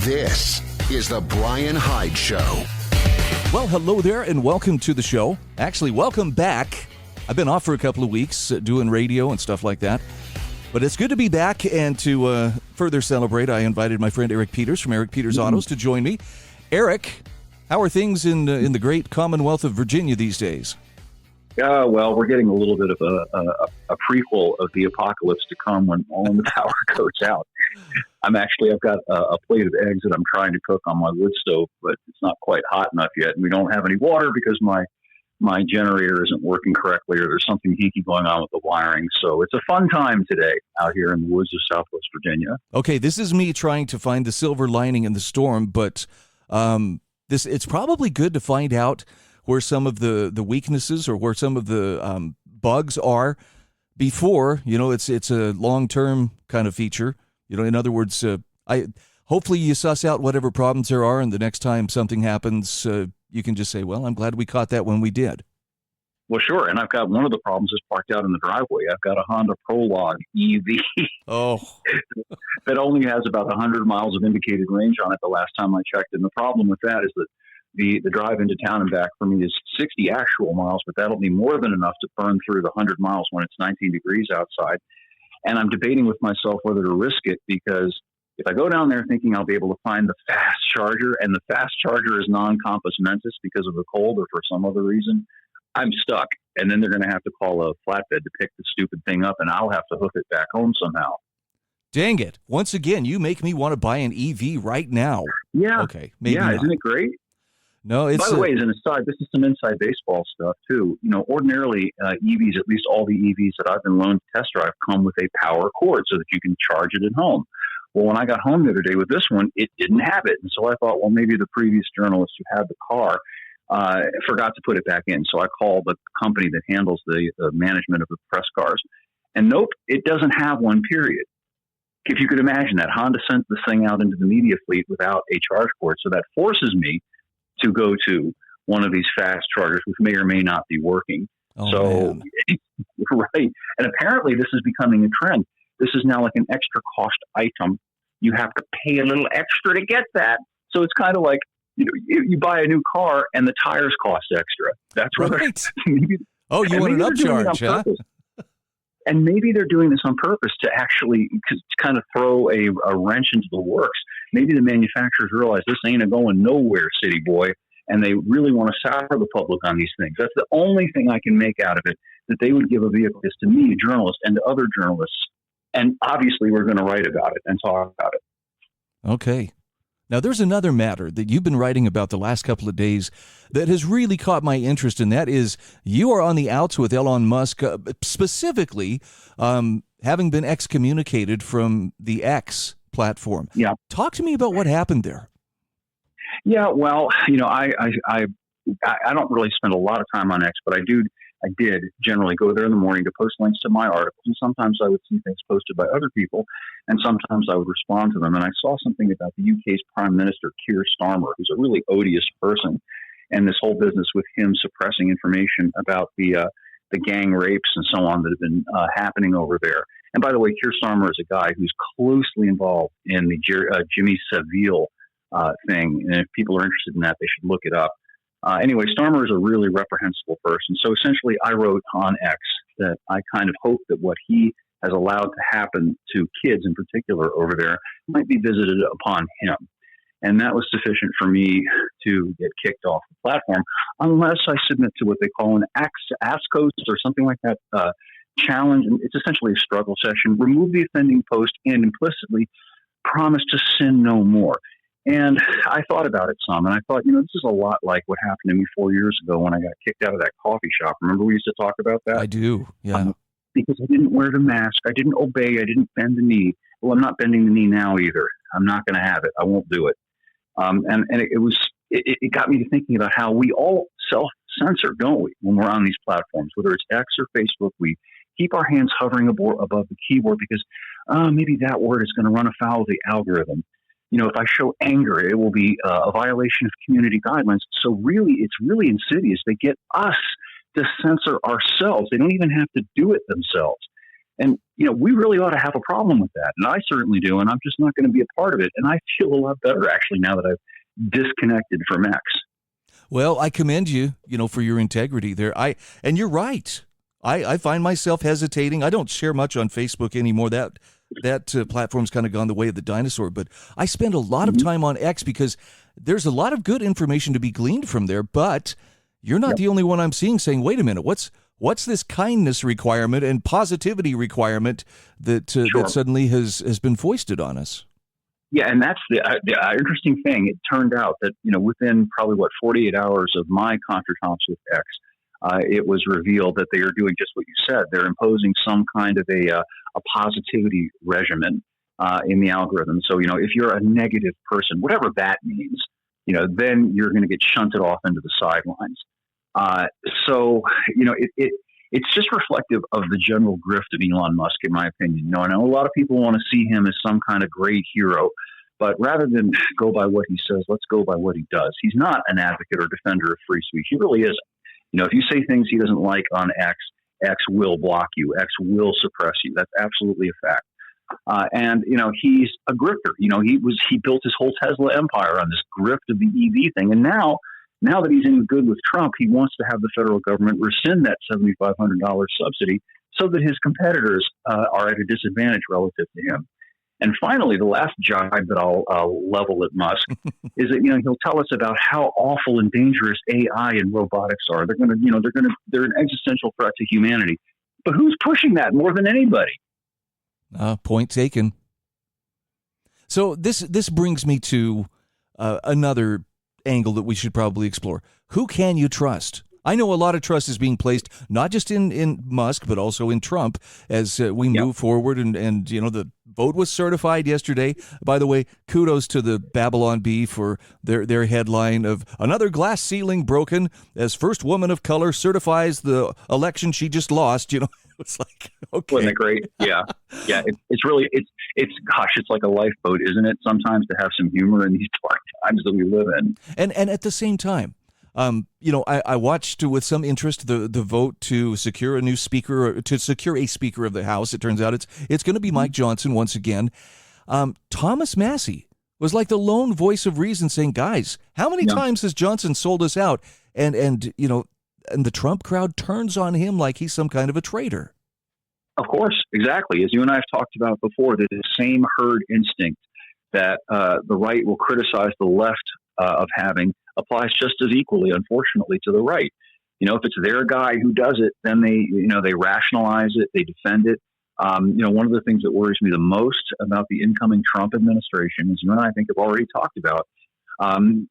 This is the Bryan Hyde Show. Well, hello there and welcome to the show. Actually, welcome back. I've been off for a couple of weeks doing radio and stuff like that. But it's good to be back, and to further celebrate, I invited my friend Eric Peters from Eric Peters Autos to join me. Eric, how are things in the great Commonwealth of Virginia these days? Well, we're getting a little bit of a prequel of the apocalypse to come when all the power goes out. I've got a plate of eggs that I'm trying to cook on my wood stove, but it's not quite hot enough yet. And we don't have any water because my generator isn't working correctly, or there's something hinky going on with the wiring. So it's a fun time today out here in the woods of Southwest Virginia. Okay, this is me trying to find the silver lining in the storm, but it's probably good to find out where some of the weaknesses or where some of the bugs are before, it's a long-term kind of feature. In other words, hopefully you suss out whatever problems there are, and the next time something happens, you can just say, well, I'm glad we caught that when we did. Well, sure. And I've got one of the problems is parked out in the driveway. I've got a Honda Prologue EV. Oh. that only has about 100 miles of indicated range on it the last time I checked. And the problem with that is that the drive into town and back for me is 60 actual miles, but that'll be more than enough to burn through the 100 miles when it's 19 degrees outside. And I'm debating with myself whether to risk it, because if I go down there thinking I'll be able to find the fast charger, and the fast charger is non-compos mentis because of the cold or for some other reason, I'm stuck. And then they're going to have to call a flatbed to pick the stupid thing up, and I'll have to hook it back home somehow. Dang it. Once again, you make me want to buy an EV right now. Yeah. Okay. Maybe yeah, not. Isn't it great? No, it's... By the way, as an aside, this is some inside baseball stuff, too. Ordinarily, EVs, at least all the EVs that I've been loaned to test drive, come with a power cord so that you can charge it at home. Well, when I got home the other day with this one, it didn't have it. And so I thought, well, maybe the previous journalist who had the car forgot to put it back in. So I called the company that handles the management of the press cars. And nope, it doesn't have one, period. If you could imagine that, Honda sent this thing out into the media fleet without a charge cord. So that forces me to go to one of these fast chargers, which may or may not be working. Oh, so, right. And apparently this is becoming a trend. This is now like an extra cost item. You have to pay a little extra to get that. So it's kind of like, you buy a new car and the tires cost extra. That's right. Maybe, oh, you want an upcharge, huh? And maybe they're doing this on purpose to actually kind of throw a wrench into the works. Maybe the manufacturers realize this ain't a going nowhere, city boy, and they really want to sour the public on these things. That's the only thing I can make out of it, that they would give a vehicle is to me, a journalist, and to other journalists. And obviously we're going to write about it and talk about it. Okay. Now, there's another matter that you've been writing about the last couple of days that has really caught my interest, and that is you are on the outs with Elon Musk, specifically having been excommunicated from the X platform. Yeah. Talk to me about what happened there. Yeah, well, I don't really spend a lot of time on X, but I did generally go there in the morning to post links to my articles, and sometimes I would see things posted by other people, and sometimes I would respond to them. And I saw something about the UK's Prime Minister, Keir Starmer, who's a really odious person, and this whole business with him suppressing information about the gang rapes and so on that have been happening over there. And by the way, Keir Starmer is a guy who's closely involved in the Jimmy Savile thing, and if people are interested in that, they should look it up. Anyway, Starmer is a really reprehensible person. So essentially, I wrote on X that I kind of hope that what he has allowed to happen to kids in particular over there might be visited upon him. And that was sufficient for me to get kicked off the platform, unless I submit to what they call an ASCOS or something like that challenge. And it's essentially a struggle session. Remove the offending post and implicitly promise to sin no more. And I thought about it some, and I thought, this is a lot like what happened to me 4 years ago when I got kicked out of that coffee shop. Remember we used to talk about that? I do, yeah. Because I didn't wear the mask. I didn't obey. I didn't bend the knee. Well, I'm not bending the knee now either. I'm not going to have it. I won't do it. And it got me to thinking about how we all self-censor, don't we, when we're on these platforms, whether it's X or Facebook. We keep our hands hovering above the keyboard because maybe that word is going to run afoul of the algorithm. If I show anger, it will be a violation of community guidelines. So really, it's really insidious. They get us to censor ourselves. They don't even have to do it themselves. And, we really ought to have a problem with that. And I certainly do. And I'm just not going to be a part of it. And I feel a lot better, actually, now that I've disconnected from X. Well, I commend you, for your integrity there. And you're right. I find myself hesitating. I don't share much on Facebook anymore. That platform's kind of gone the way of the dinosaur. But I spend a lot of time on X because there's a lot of good information to be gleaned from there. But you're not the only one I'm seeing saying, wait a minute, what's this kindness requirement and positivity requirement that suddenly has been foisted on us? Yeah, and that's the interesting thing. It turned out that, within probably, 48 hours of my contretemps with X, it was revealed that they are doing just what you said. They're imposing some kind of a positivity regimen in the algorithm. So, if you're a negative person, whatever that means, then you're going to get shunted off into the sidelines. It's just reflective of the general grift of Elon Musk, in my opinion. I know a lot of people want to see him as some kind of great hero, but rather than go by what he says, let's go by what he does. He's not an advocate or defender of free speech. He really isn't. If you say things he doesn't like on X, X will block you. X will suppress you. That's absolutely a fact. And he's a grifter. He built his whole Tesla empire on this grift of the EV thing. And now that he's in good with Trump, he wants to have the federal government rescind that $7,500 subsidy so that his competitors are at a disadvantage relative to him. And finally, the last jibe that I'll level at Musk is that he'll tell us about how awful and dangerous AI and robotics are. They're an existential threat to humanity. But who's pushing that more than anybody? Point taken. So this brings me to another angle that we should probably explore. Who can you trust? I know a lot of trust is being placed not just in Musk, but also in Trump as we move forward. And the vote was certified yesterday. By the way, kudos to the Babylon Bee for their headline of another glass ceiling broken as first woman of color certifies the election she just lost. It's like, okay. Wasn't it great? Yeah. Yeah. It's like a lifeboat, isn't it? Sometimes to have some humor in these dark times that we live in. And at the same time, I watched with some interest the vote to secure a new speaker, to secure a speaker of the House. It turns out it's going to be Mike Johnson once again. Thomas Massey was like the lone voice of reason saying, guys, how many times has Johnson sold us out? And the Trump crowd turns on him like he's some kind of a traitor. Of course, exactly. As you and I have talked about before, the same herd instinct that the right will criticize the left of having applies just as equally, unfortunately, to the right. If it's their guy who does it, then they rationalize it, they defend it. One of the things that worries me the most about the incoming Trump administration, as you and I think have already talked about,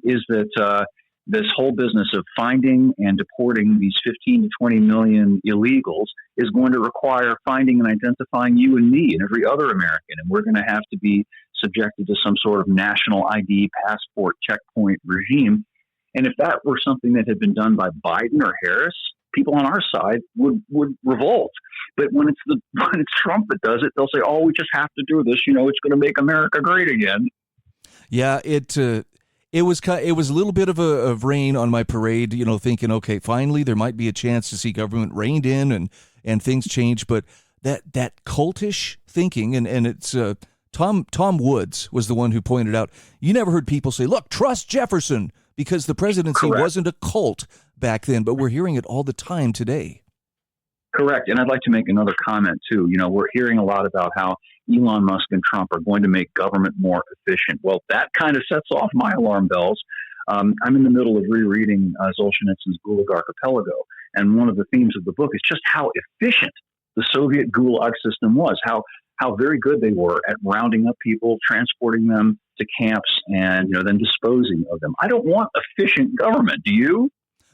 is that this whole business of finding and deporting these 15 to 20 million illegals is going to require finding and identifying you and me and every other American. And we're going to have to be subjected to some sort of national ID passport checkpoint regime. And if that were something that had been done by Biden or Harris, people on our side would revolt. But when it's Trump that does it, they'll say, "Oh, we just have to do this. It's going to make America great again." Yeah, it was a little bit of rain on my parade. Thinking, okay, finally there might be a chance to see government reined in and things change. But that cultish thinking, and it's Tom Woods was the one who pointed out. You never heard people say, "Look, trust Jefferson," because the presidency wasn't a cult back then, but we're hearing it all the time today. Correct. And I'd like to make another comment, too. We're hearing a lot about how Elon Musk and Trump are going to make government more efficient. Well, that kind of sets off my alarm bells. I'm in the middle of rereading Solzhenitsyn's Gulag Archipelago, and one of the themes of the book is just how efficient the Soviet Gulag system was, how very good they were at rounding up people, transporting them to camps, and then disposing of them. I don't want efficient government. Do you?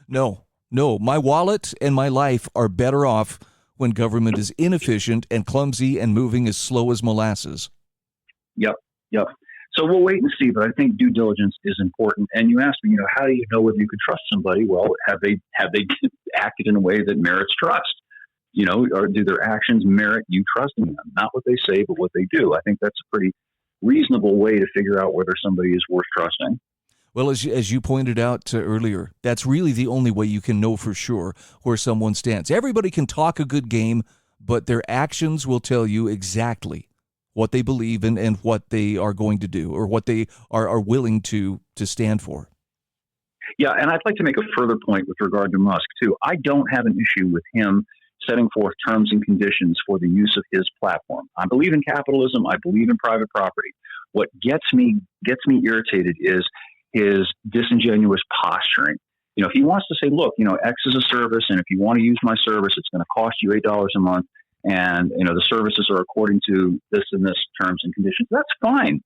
No. My wallet and my life are better off when government is inefficient and clumsy and moving as slow as molasses. Yep. So we'll wait and see, but I think due diligence is important. And you asked me, how do you know whether you can trust somebody? Well, have they acted in a way that merits trust? Or do their actions merit you trusting them? Not what they say, but what they do. I think that's a pretty reasonable way to figure out whether somebody is worth trusting. Well, as you pointed out earlier, that's really the only way you can know for sure where someone stands. Everybody can talk a good game, but their actions will tell you exactly what they believe in and what they are going to do, or what they are willing to stand for. Yeah, and I'd like to make a further point with regard to Musk, too. I don't have an issue with him setting forth terms and conditions for the use of his platform. I believe in capitalism. I believe in private property. What gets me irritated is his disingenuous posturing. If he wants to say, look, X is a service, and if you want to use my service, it's going to cost you $8 a month, and, the services are according to this and this terms and conditions, that's fine.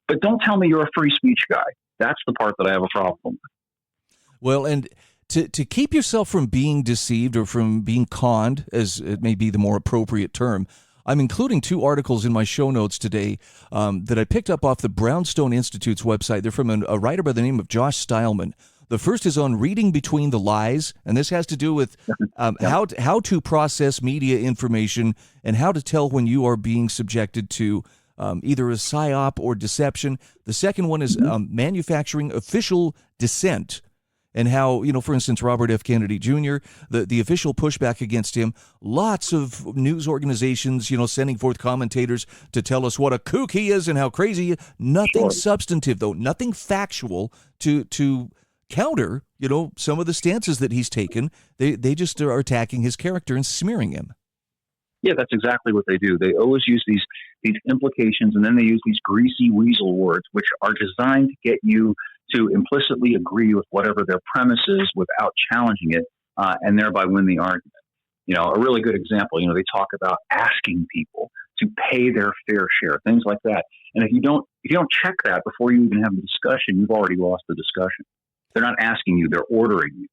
But don't tell me you're a free speech guy. That's the part that I have a problem with. Well, and to keep yourself from being deceived or from being conned, as it may be the more appropriate term, I'm including 2 articles in my show notes today that I picked up off the Brownstone Institute's website. They're from a writer by the name of Josh Stylman. The first is on reading between the lies, and this has to do with how to process media information and how to tell when you are being subjected to either a psyop or deception. The second one is manufacturing official dissent, and how, for instance, Robert F. Kennedy Jr., the official pushback against him, lots of news organizations, sending forth commentators to tell us what a kook he is and how crazy he is. Nothing substantive, though, nothing factual to counter, some of the stances that he's taken. They just are attacking his character and smearing him. Yeah, that's exactly what they do. They always use these implications, and then they use these greasy weasel words, which are designed to get you to implicitly agree with whatever their premise is without challenging it, and thereby win the argument. A really good example, they talk about asking people to pay their fair share, things like that. And if you don't check that before you even have a discussion, you've already lost the discussion. They're not asking you, they're ordering you.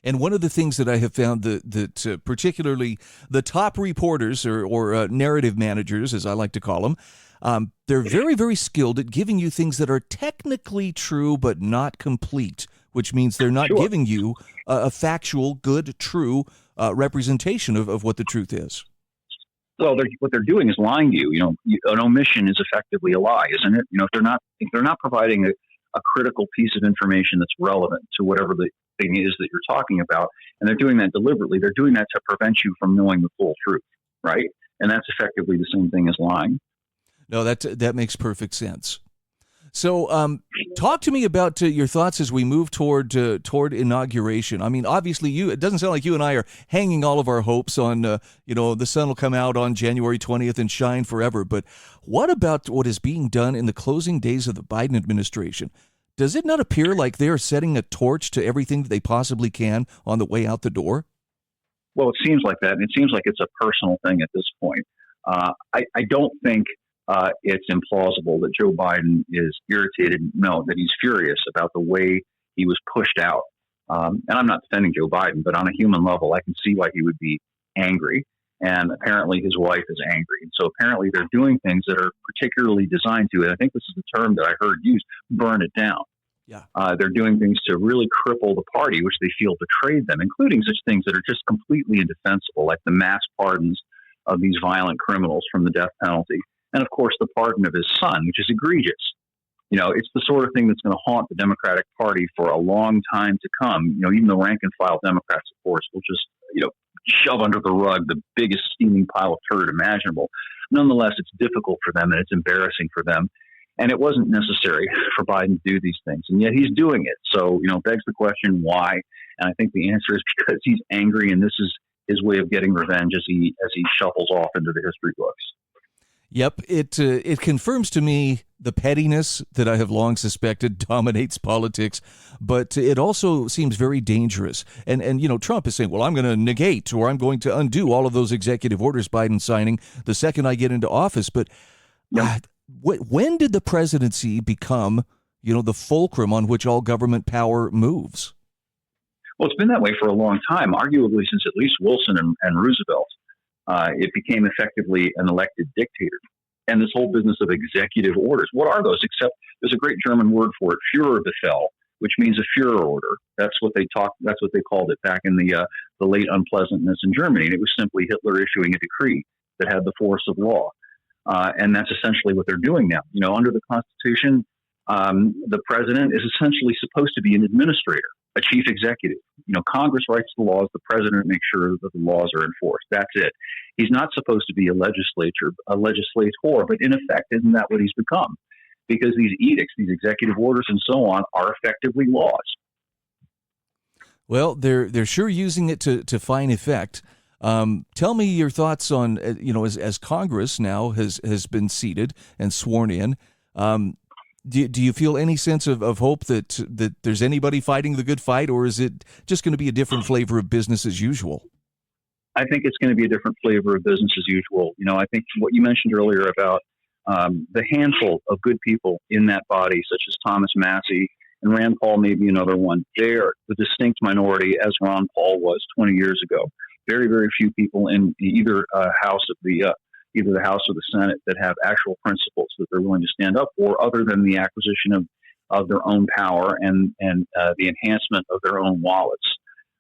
And one of the things that I have found that particularly the top reporters or narrative managers, as I like to call them, they're very, very skilled at giving you things that are technically true but not complete, which means they're not giving you a factual, good, true representation of what the truth is. Well, what they're doing is lying to you. An omission is effectively a lie, isn't it? If they're not providing a critical piece of information that's relevant to whatever the thing is that you're talking about, and they're doing that deliberately, they're doing that to prevent you from knowing the full truth, right? And that's effectively the same thing as lying. No, that makes perfect sense. So talk to me about your thoughts as we move toward inauguration. I mean, obviously, it doesn't sound like you and I are hanging all of our hopes on, the sun will come out on January 20th and shine forever. But what about what is being done in the closing days of the Biden administration? Does it not appear like they are setting a torch to everything that they possibly can on the way out the door? Well, it seems like that, and it seems like it's a personal thing at this point. I don't think it's implausible that Joe Biden is irritated. No, that he's furious about the way he was pushed out. And I'm not defending Joe Biden, but on a human level, I can see why he would be angry. And apparently his wife is angry. And so apparently they're doing things that are particularly designed to, and I think this is the term that I heard used, burn it down. Yeah. They're doing things to really cripple the party, which they feel betrayed them, including such things that are just completely indefensible, like the mass pardons of these violent criminals from the death penalty. And of course, the pardon of his son, which is egregious. It's the sort of thing that's going to haunt the Democratic Party for a long time to come. Even the rank and file Democrats, of course, will just, shove under the rug the biggest steaming pile of turd imaginable. Nonetheless, it's difficult for them and it's embarrassing for them. And it wasn't necessary for Biden to do these things. And yet he's doing it. So, begs the question, why? And I think the answer is because he's angry, and this is his way of getting revenge as he shuffles off into the history books. Yep, it confirms to me the pettiness that I have long suspected dominates politics, but it also seems very dangerous. And Trump is saying, well, I'm going to negate or I'm going to undo all of those executive orders Biden's signing the second I get into office. But when did the presidency become, the fulcrum on which all government power moves? Well, it's been that way for a long time, arguably since at least Wilson and Roosevelt. It became effectively an elected dictator. And this whole business of executive orders, what are those? Except there's a great German word for it, Führerbefehl, which means a Führer order. That's what they called it back in the late unpleasantness in Germany. And it was simply Hitler issuing a decree that had the force of law. And that's essentially what they're doing now. Under the Constitution, The president is essentially supposed to be an administrator, a chief executive. Congress writes the laws. The president makes sure that the laws are enforced. That's it. He's not supposed to be a legislator, but in effect, isn't that what he's become? Because these edicts, these executive orders and so on are effectively laws. Well, they're sure using it to fine effect. Tell me your thoughts on, as Congress now has been seated and sworn in, do you feel any sense of hope that there's anybody fighting the good fight, or is it just going to be a different flavor of business as usual? I think it's going to be a different flavor of business as usual. I think what you mentioned earlier about the handful of good people in that body, such as Thomas Massey and Rand Paul, maybe another one, they're the distinct minority, as Ron Paul was 20 years ago. Very, very few people in either house of either the House or the Senate that have actual principles that they're willing to stand up for, other than the acquisition of their own power and the enhancement of their own wallets.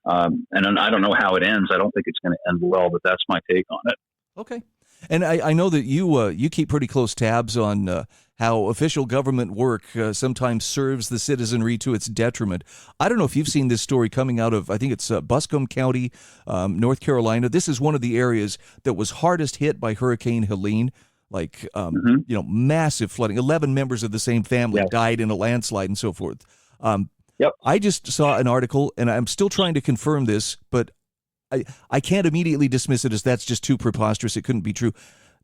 And I don't know how it ends. I don't think it's going to end well, but that's my take on it. Okay. And I know that you keep pretty close tabs on how official government work sometimes serves the citizenry to its detriment. I don't know if you've seen this story coming out of, I think it's Buscombe County, North Carolina. This is one of the areas that was hardest hit by Hurricane Helene. Massive flooding. 11 members of the same family died in a landslide and so forth. Yep. I just saw an article, and I'm still trying to confirm this, but I can't immediately dismiss it as that's just too preposterous. It couldn't be true.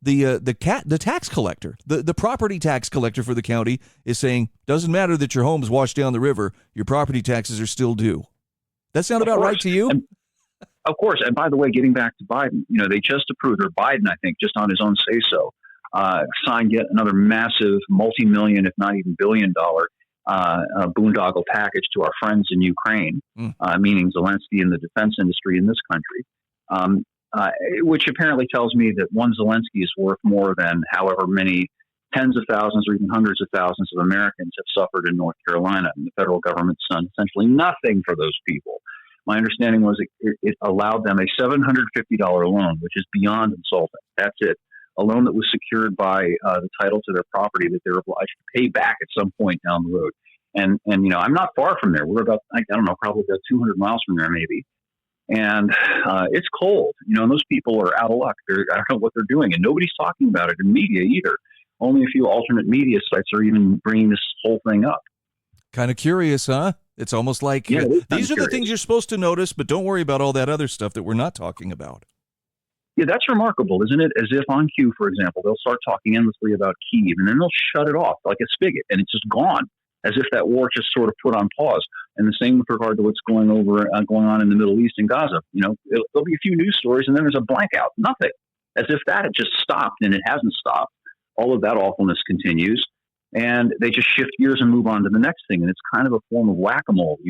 The tax collector, the property tax collector for the county is saying, doesn't matter that your home's washed down the river, your property taxes are still due. That sound about right to you? Of course. And by the way, getting back to Biden, they just approved, or Biden, I think, just on his own say-so, signed yet another massive multi-million, if not even billion-dollar boondoggle package to our friends in Ukraine, meaning Zelensky and the defense industry in this country, which apparently tells me that one Zelensky is worth more than however many tens of thousands or even hundreds of thousands of Americans have suffered in North Carolina, and the federal government's done essentially nothing for those people. My understanding was it allowed them a $750 loan, which is beyond insulting. That's it. A loan that was secured by the title to their property that they're obliged to pay back at some point down the road. And I'm not far from there. We're about, I don't know, probably about 200 miles from there maybe. And it's cold, and those people are out of luck. I don't know what they're doing, and nobody's talking about it in media either. Only a few alternate media sites are even bringing this whole thing up. Kind of curious, huh? It's almost like these are the things you're supposed to notice, but don't worry about all that other stuff that we're not talking about. Yeah, that's remarkable, isn't it? As if on cue, for example, they'll start talking endlessly about Kyiv, and then they'll shut it off like a spigot, and it's just gone, as if that war just sort of put on pause. And the same with regard to what's going on in the Middle East and Gaza. There'll be a few news stories, and then there's a blank out, nothing, as if that had just stopped, and it hasn't stopped. All of that awfulness continues, and they just shift gears and move on to the next thing, and it's kind of a form of whack-a-mole.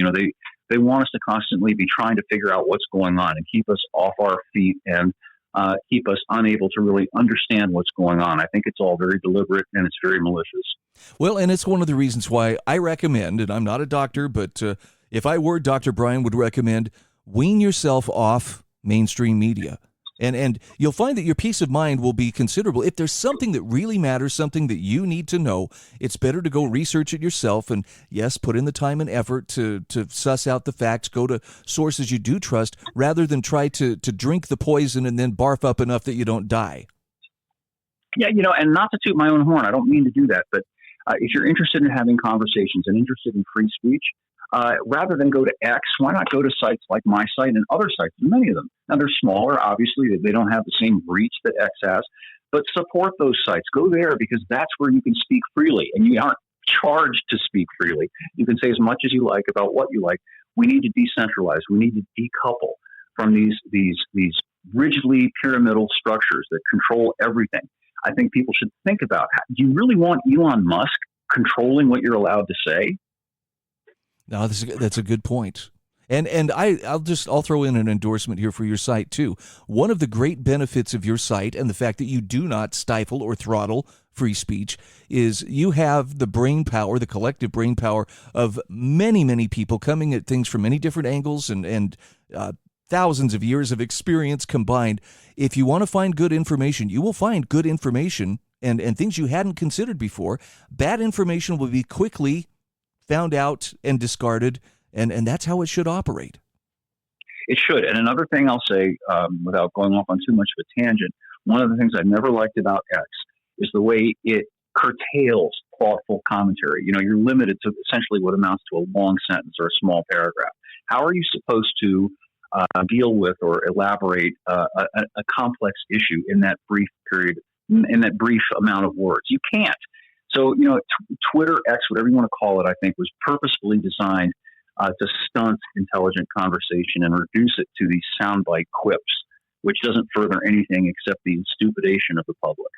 They want us to constantly be trying to figure out what's going on and keep us off our feet and keep us unable to really understand what's going on. I think it's all very deliberate and it's very malicious. Well, and it's one of the reasons why I recommend, and I'm not a doctor, but if I were, Dr. Bryan would recommend, wean yourself off mainstream media. And you'll find that your peace of mind will be considerable. If there's something that really matters, something that you need to know, it's better to go research it yourself and, yes, put in the time and effort to suss out the facts, go to sources you do trust, rather than try to drink the poison and then barf up enough that you don't die. Yeah, and not to toot my own horn, I don't mean to do that, but if you're interested in having conversations and interested in free speech, rather than go to X, why not go to sites like my site and other sites, many of them. Now, they're smaller, obviously. They don't have the same reach that X has, but support those sites. Go there because that's where you can speak freely, and you aren't charged to speak freely. You can say as much as you like about what you like. We need to decentralize. We need to decouple from these rigidly pyramidal structures that control everything. I think people should think about, do you really want Elon Musk controlling what you're allowed to say? No, that's a good point. And I'll throw in an endorsement here for your site too. One of the great benefits of your site and the fact that you do not stifle or throttle free speech is you have the brain power, the collective brain power of many, many people coming at things from many different angles and thousands of years of experience combined. If you want to find good information, you will find good information and things you hadn't considered before, bad information will be quickly found out and discarded, and that's how it should operate. It should. And another thing I'll say, without going off on too much of a tangent, one of the things I've never liked about X is the way it curtails thoughtful commentary. You're limited to essentially what amounts to a long sentence or a small paragraph. How are you supposed to deal with or elaborate a complex issue in that brief period, in that brief amount of words? You can't. So, Twitter, X, whatever you want to call it, I think was purposefully designed to stunt intelligent conversation and reduce it to these soundbite quips, which doesn't further anything except the stupidation of the public.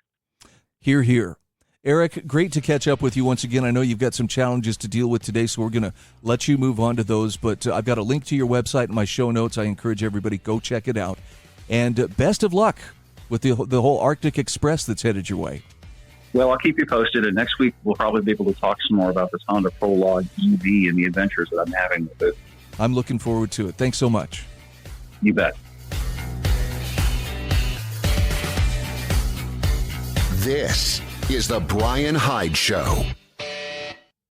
Hear, hear. Eric, great to catch up with you once again. I know you've got some challenges to deal with today, so we're going to let you move on to those. But I've got a link to your website in my show notes. I encourage everybody, go check it out. And best of luck with the whole Arctic Express that's headed your way. Well, I'll keep you posted, and next week we'll probably be able to talk some more about this Honda Prologue EV and the adventures that I'm having with it. I'm looking forward to it. Thanks so much. You bet. This is the Bryan Hyde Show.